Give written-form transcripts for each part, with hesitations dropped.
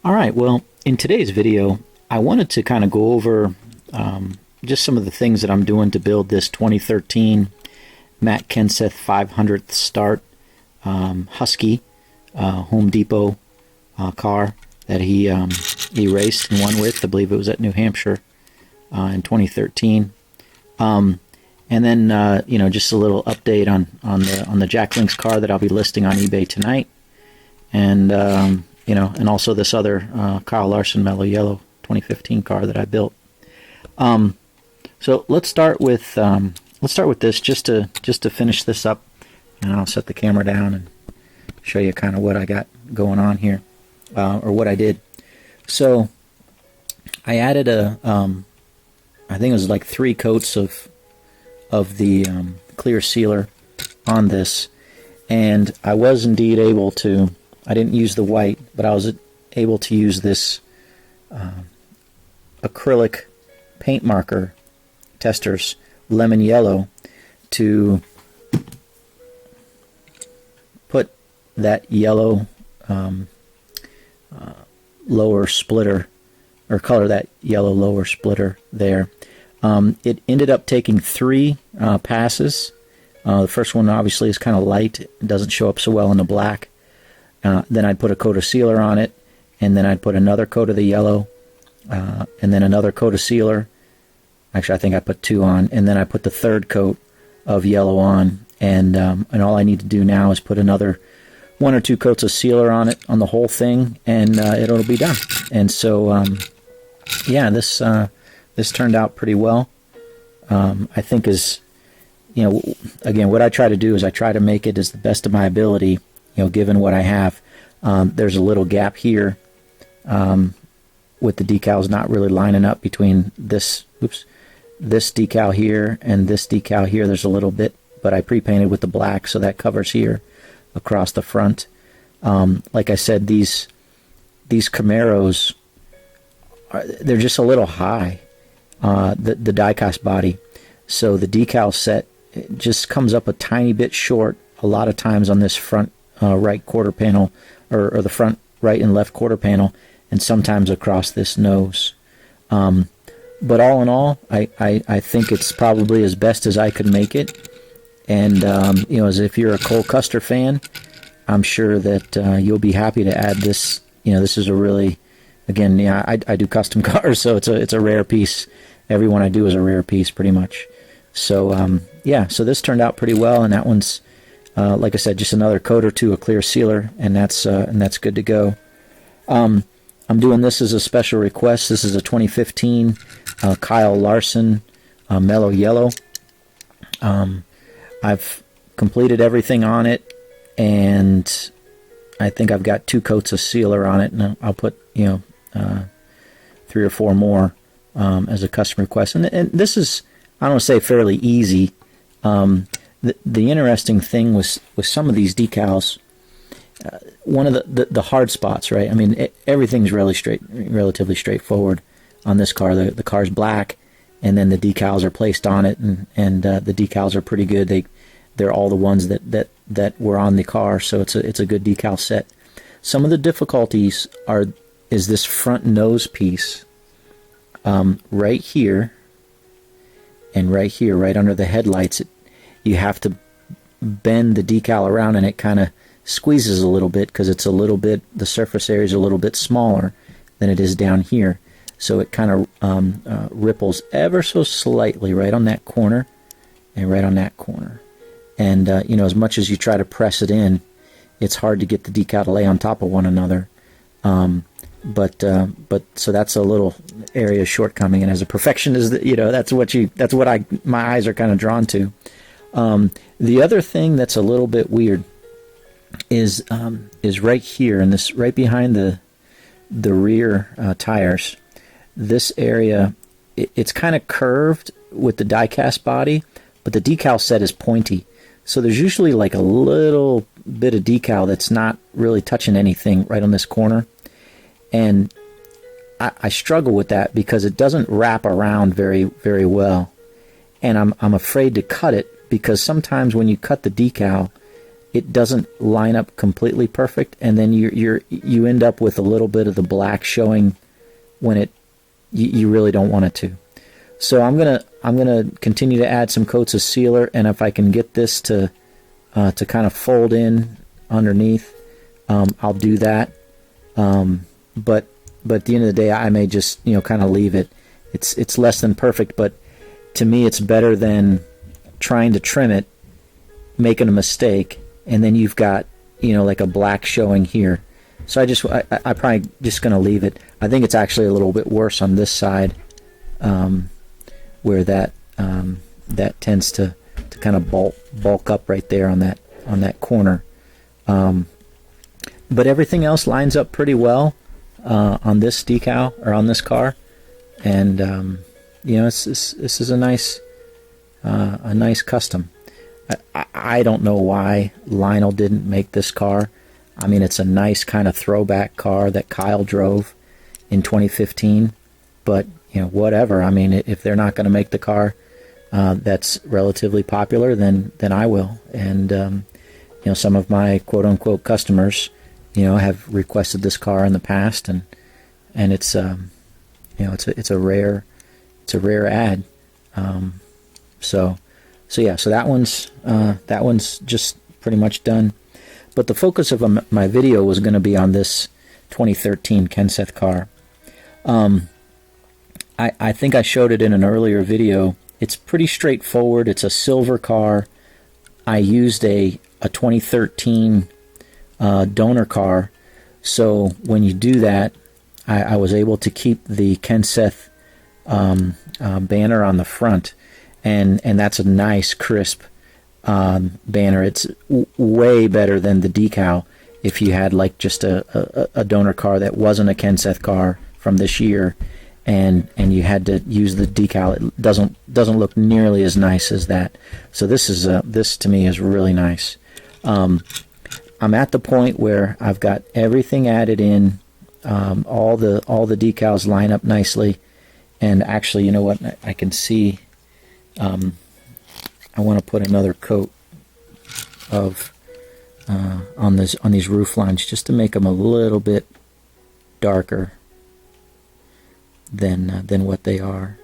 All right, well, in today's video, I wanted to kind of go over just some of the things that I'm doing to build this 2013 Matt Kenseth 500th start Husky Home Depot car that he raced and won with. I believe it was at New Hampshire in 2013. And then just a little update on the Jack Links car that I'll be listing on eBay tonight, and and also this other Kyle Larson Mello Yello 2015 car that I built. So let's start with this just to finish this up, and I'll set the camera down and show you kind of what I got going on here, or what I did. So I added I think it was like 3 coats of the clear sealer on this, and I was indeed able to. I didn't use the white, but I was able to use this acrylic paint marker testers lemon yellow to put that yellow lower splitter, or color that yellow lower splitter there. It ended up taking 3 passes. The first one obviously is kind of light. It doesn't show up so well in the black. Then I'd put a coat of sealer on it, and then I'd put another coat of the yellow, and then another coat of sealer. Actually, I think I put 2 on, and then I put the 3rd coat of yellow on, and all I need to do now is put another 1 or 2 coats of sealer on it, on the whole thing, and it'll be done. And so, yeah, this turned out pretty well. I think again, what I try to do is I try to make it as the best of my ability, given what I have. There's a little gap here with the decals not really lining up between this decal here and this decal here. There's a little bit, but I pre-painted with the black, so that covers here across the front. Like I said, these Camaros, they're just a little high, the die-cast body, so the decal set just comes up a tiny bit short a lot of times on this front right quarter panel, or the front right and left quarter panel, and sometimes across this nose. But all in all, I think it's probably as best as I could make it. And as if you're a Cole Custer fan, I'm sure that you'll be happy to add this. This is a really, again, I do custom cars, so it's a rare piece. Every one I do is a rare piece, pretty much. So yeah, so this turned out pretty well, and that one's like I said, just another coat or 2 of clear sealer, and that's good to go. I'm doing this as a special request. This is a 2015 Kyle Larson Mello Yello. I've completed everything on it, and I think I've got 2 coats of sealer on it, and I'll put 3 or 4 more as a custom request. And this is, I don't want to say fairly easy. The interesting thing with some of these decals, one of the hard spots, right? I mean, everything's relatively straightforward on this car. The car's black, and then the decals are placed on it, and the decals are pretty good. They're all the ones that were on the car, so it's a good decal set. Some of the difficulties is this front nose piece, right here, and right here, right under the headlights. You have to bend the decal around, and it kind of squeezes a little bit because it's a little bit, the surface area is a little bit smaller than it is down here. So it kind of ripples ever so slightly right on that corner and right on that corner. And, as much as you try to press it in, it's hard to get the decal to lay on top of one another. But so that's a little area of shortcoming. And as a perfectionist, that's what my eyes are kind of drawn to. The other thing that's a little bit weird is right here, and this right behind the rear tires. This area, it's kind of curved with the die-cast body, but the decal set is pointy. So there's usually like a little bit of decal that's not really touching anything right on this corner, and I struggle with that because it doesn't wrap around very, very well, and I'm afraid to cut it, because sometimes when you cut the decal, it doesn't line up completely perfect, and then you end up with a little bit of the black showing when you really don't want it to. So I'm gonna continue to add some coats of sealer, and if I can get this to kind of fold in underneath, I'll do that. But at the end of the day, I may just kind of leave it. It's less than perfect, but to me, it's better than trying to trim it, making a mistake, and then you've got like a black showing here. So I probably just gonna leave it. I think it's actually a little bit worse on this side, where that tends to kind of bulk up right there on that corner. But everything else lines up pretty well on this decal, or on this car, and this is a nice custom. I don't know why Lionel didn't make this car. I mean, it's a nice kind of throwback car that Kyle drove in 2015, but whatever. I mean, if they're not going to make the car that's relatively popular, then I will. And some of my quote unquote customers have requested this car in the past, and it's it's a rare ad. So that one's just pretty much done. But the focus of my video was going to be on this 2013 Kenseth car. I think I showed it in an earlier video. It's pretty straightforward. It's a silver car. I used a 2013 donor car, so when you do that, I was able to keep the Kenseth banner on the front, and that's a nice crisp banner. It's way better than the decal if you had like just a donor car that wasn't a Kenseth car from this year, and you had to use the decal. It doesn't look nearly as nice as that. So this to me is really nice. I'm at the point where I've got everything added in. All the decals line up nicely, and actually, you know what? I can see. I want to put another coat of on these roof lines just to make them a little bit darker than what they are.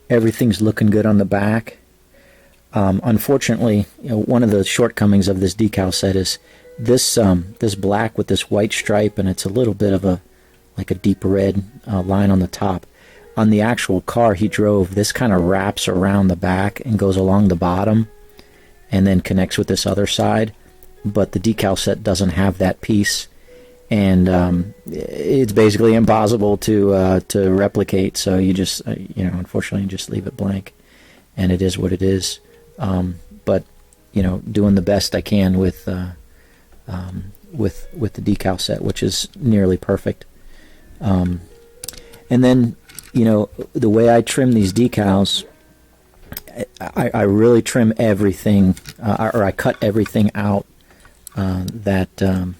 Everything's looking good on the back. Unfortunately, one of the shortcomings of this decal set is this black with this white stripe, and it's a little bit of a deep red line on the top. On the actual car he drove, this kind of wraps around the back and goes along the bottom, and then connects with this other side. But the decal set doesn't have that piece, and it's basically impossible to replicate. So you just unfortunately you just leave it blank, and it is what it is. But doing the best I can with the decal set, which is nearly perfect. And then the way I trim these decals, I really trim everything, or I cut everything out that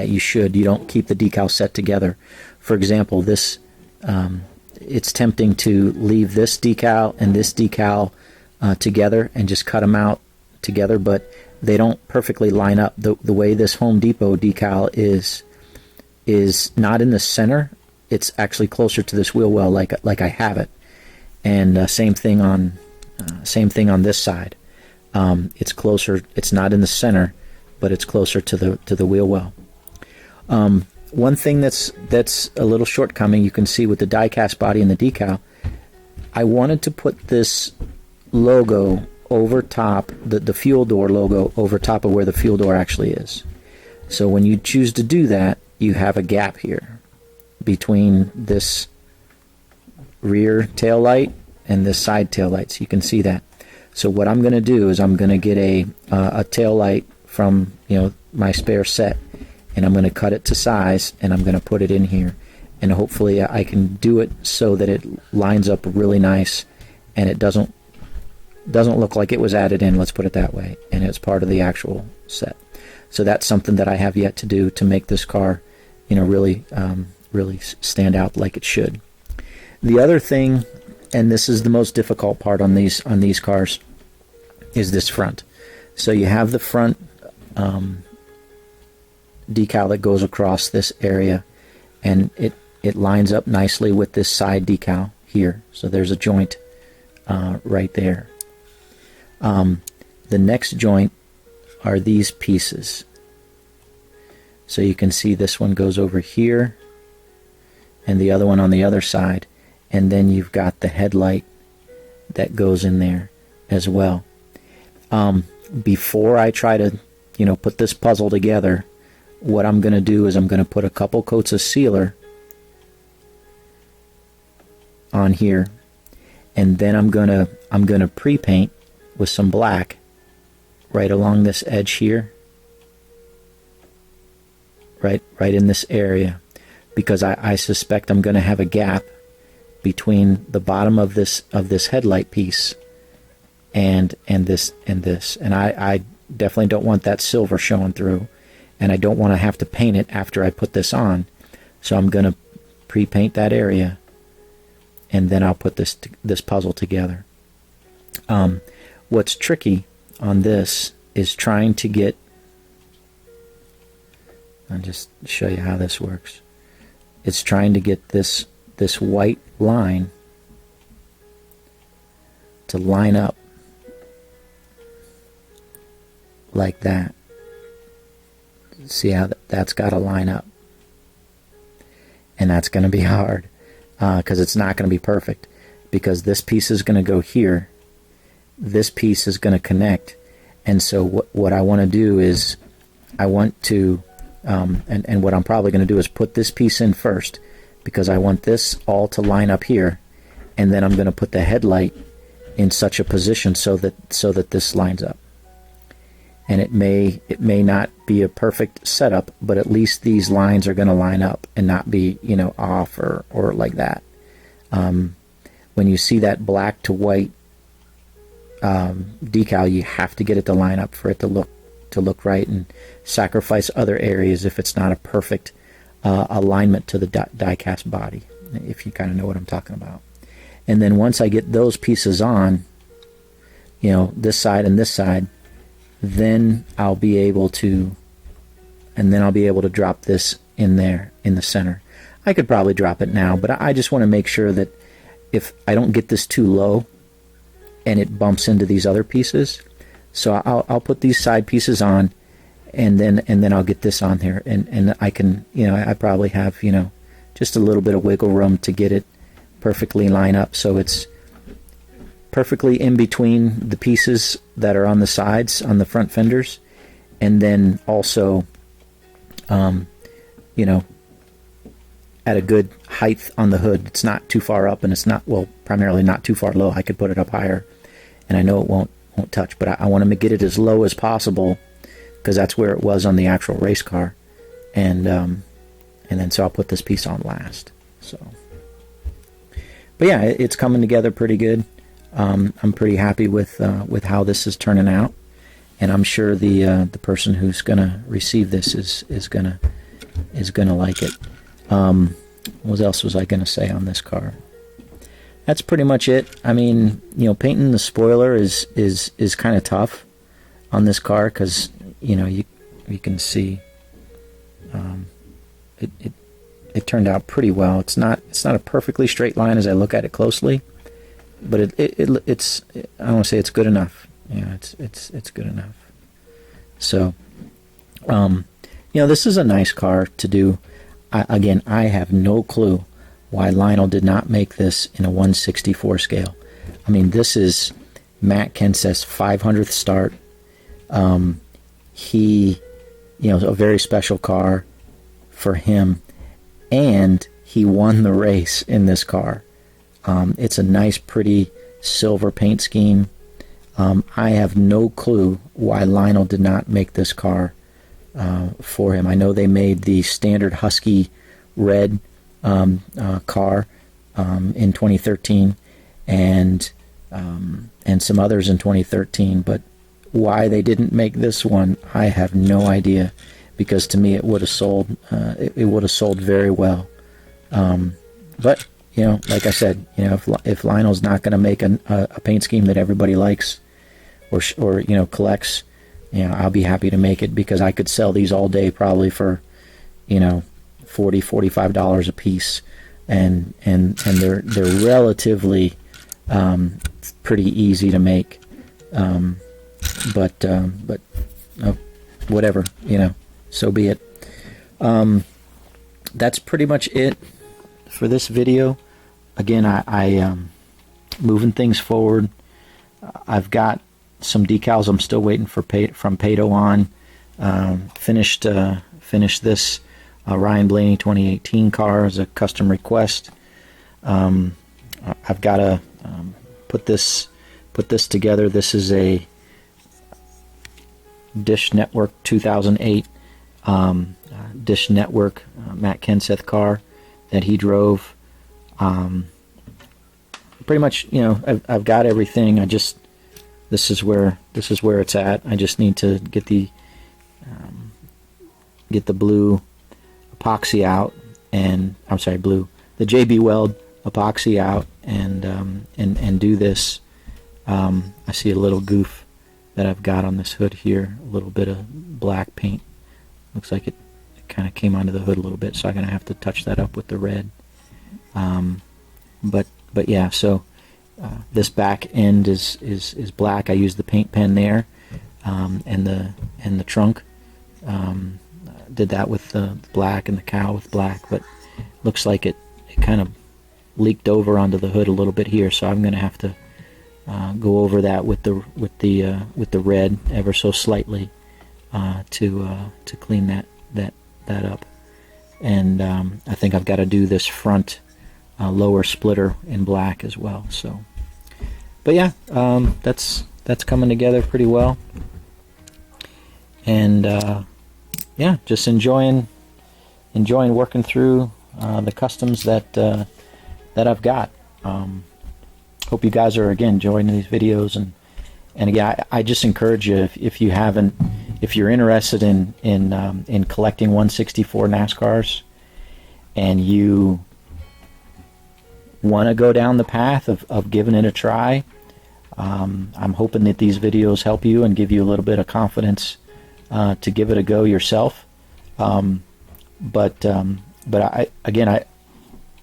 you should. You don't keep the decal set together. For example, this it's tempting to leave this decal and this decal together and just cut them out together, but they don't perfectly line up. The way this Home Depot decal is not in the center. It's actually closer to this wheel well, like I have it. And same thing on this side. It's closer. It's not in the center, but it's closer to the wheel well. One thing that's a little shortcoming, you can see with the die-cast body and the decal, I wanted to put this logo over top, the fuel door logo over top of where the fuel door actually is. So when you choose to do that, you have a gap here between this rear tail light and this side tail light, so you can see that. So what I'm going to do is I'm going to get a tail light from my spare set, and I'm going to cut it to size, and I'm going to put it in here, and hopefully I can do it so that it lines up really nice, and it doesn't look like it was added in, let's put it that way, and it's part of the actual set. So that's something that I have yet to do to make this car, really stand out like it should. The other thing, and this is the most difficult part on these cars, is this front. So you have the front decal that goes across this area, and it lines up nicely with this side decal here. So there's a joint right there. The next joint are these pieces. So you can see this one goes over here and the other one on the other side, and then you've got the headlight that goes in there as well. Before I try to put this puzzle together, what I'm going to do is I'm going to put a couple coats of sealer on here, and then I'm going to pre-paint with some black right along this edge here, right in this area, because I suspect I'm going to have a gap between the bottom of this headlight piece and this, and I definitely don't want that silver showing through, and I don't want to have to paint it after I put this on. So I'm going to pre-paint that area, and then I'll put this puzzle together. What's tricky on this is trying to get, I'll just show you how this works. It's trying to get this white line to line up like that. See how that's got to line up, and that's going to be hard because it's not going to be perfect, because this piece is going to go here, this piece is going to connect, and so what I want to do is I want to and what I'm probably going to do is put this piece in first, because I want this all to line up here, and then I'm going to put the headlight in such a position so that this lines up. And it may not be a perfect setup, but at least these lines are going to line up and not be off or like that. When you see that black to white decal, you have to get it to line up for it to look right, and sacrifice other areas if it's not a perfect alignment to the die-cast body, if you kind of know what I'm talking about. And then once I get those pieces on, this side and this side, then I'll be able to drop this in there in the center. I could probably drop it now, but I just want to make sure that if I don't get this too low and it bumps into these other pieces, so I'll put these side pieces on, and then I'll get this on here, and I can, I probably have, just a little bit of wiggle room to get it perfectly line up so it's perfectly in between the pieces that are on the sides on the front fenders, and then also at a good height on the hood. It's not too far up, and it's not, well, primarily not too far low. I could put it up higher, and I know it won't touch, but I want to get it as low as possible, because that's where it was on the actual race car, and then so I'll put this piece on last. So, but yeah, it's coming together pretty good. I'm pretty happy with how this is turning out, and I'm sure the person who's gonna receive this is gonna like it. What else was I gonna say on this car? That's pretty much it. I mean, painting the spoiler is kind of tough on this car, because you can see it turned out pretty well. It's not a perfectly straight line as I look at it closely, but it's I don't want to say it's good enough. It's good enough. So this is a nice car to do. I have no clue why Lionel did not make this in a 1/64 scale. I mean, this is Matt Kenseth's 500th start. He, a very special car for him, and he won the race in this car. It's a nice, pretty silver paint scheme. I have no clue why Lionel did not make this car for him. I know they made the standard Husky red car in 2013, and and some others in 2013, but why they didn't make this one, I have no idea, because to me it would have sold. It would have sold very well. But like I said, if Lionel's not going to make a paint scheme that everybody likes, or collects, I'll be happy to make it, because I could sell these all day probably for $40-$45 a piece, and they're relatively pretty easy to make, but whatever, so be it. That's pretty much it for this video. Again, I moving things forward. I've got some decals I'm still waiting for from Pato on. Finished this Ryan Blaney 2018 car as a custom request. I've got to put this together. This is a Dish Network 2008 Dish Network Matt Kenseth car that he drove. Pretty much, I've got everything. This is where it's at. I just need to get the blue epoxy out, and the JB Weld epoxy out, and do this. I see a little goof that I've got on this hood here, a little bit of black paint. Looks like it kind of came onto the hood a little bit, so I'm gonna have to touch that up with the red. But yeah, so this back end is black. I used the paint pen there, and the trunk. Did that with the black, and the cow with black, but looks like it kind of leaked over onto the hood a little bit here, so I'm going to have to go over that with the red ever so slightly to clean that up. And I think I've got to do this front lower splitter in black as well. So, but yeah, that's coming together pretty well, and yeah, just enjoying working through the customs that I've got. Hope you guys are again enjoying these videos, and again, I just encourage you, if you're interested in collecting 164 NASCARs, and you want to go down the path of giving it a try, I'm hoping that these videos help you and give you a little bit of confidence to give it a go yourself. But I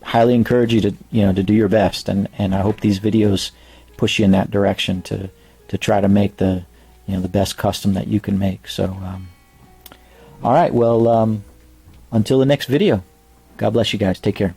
highly encourage you to do your best, and I hope these videos push you in that direction to try to make the best custom that you can make. So all right, well, until the next video, God bless you guys. Take care.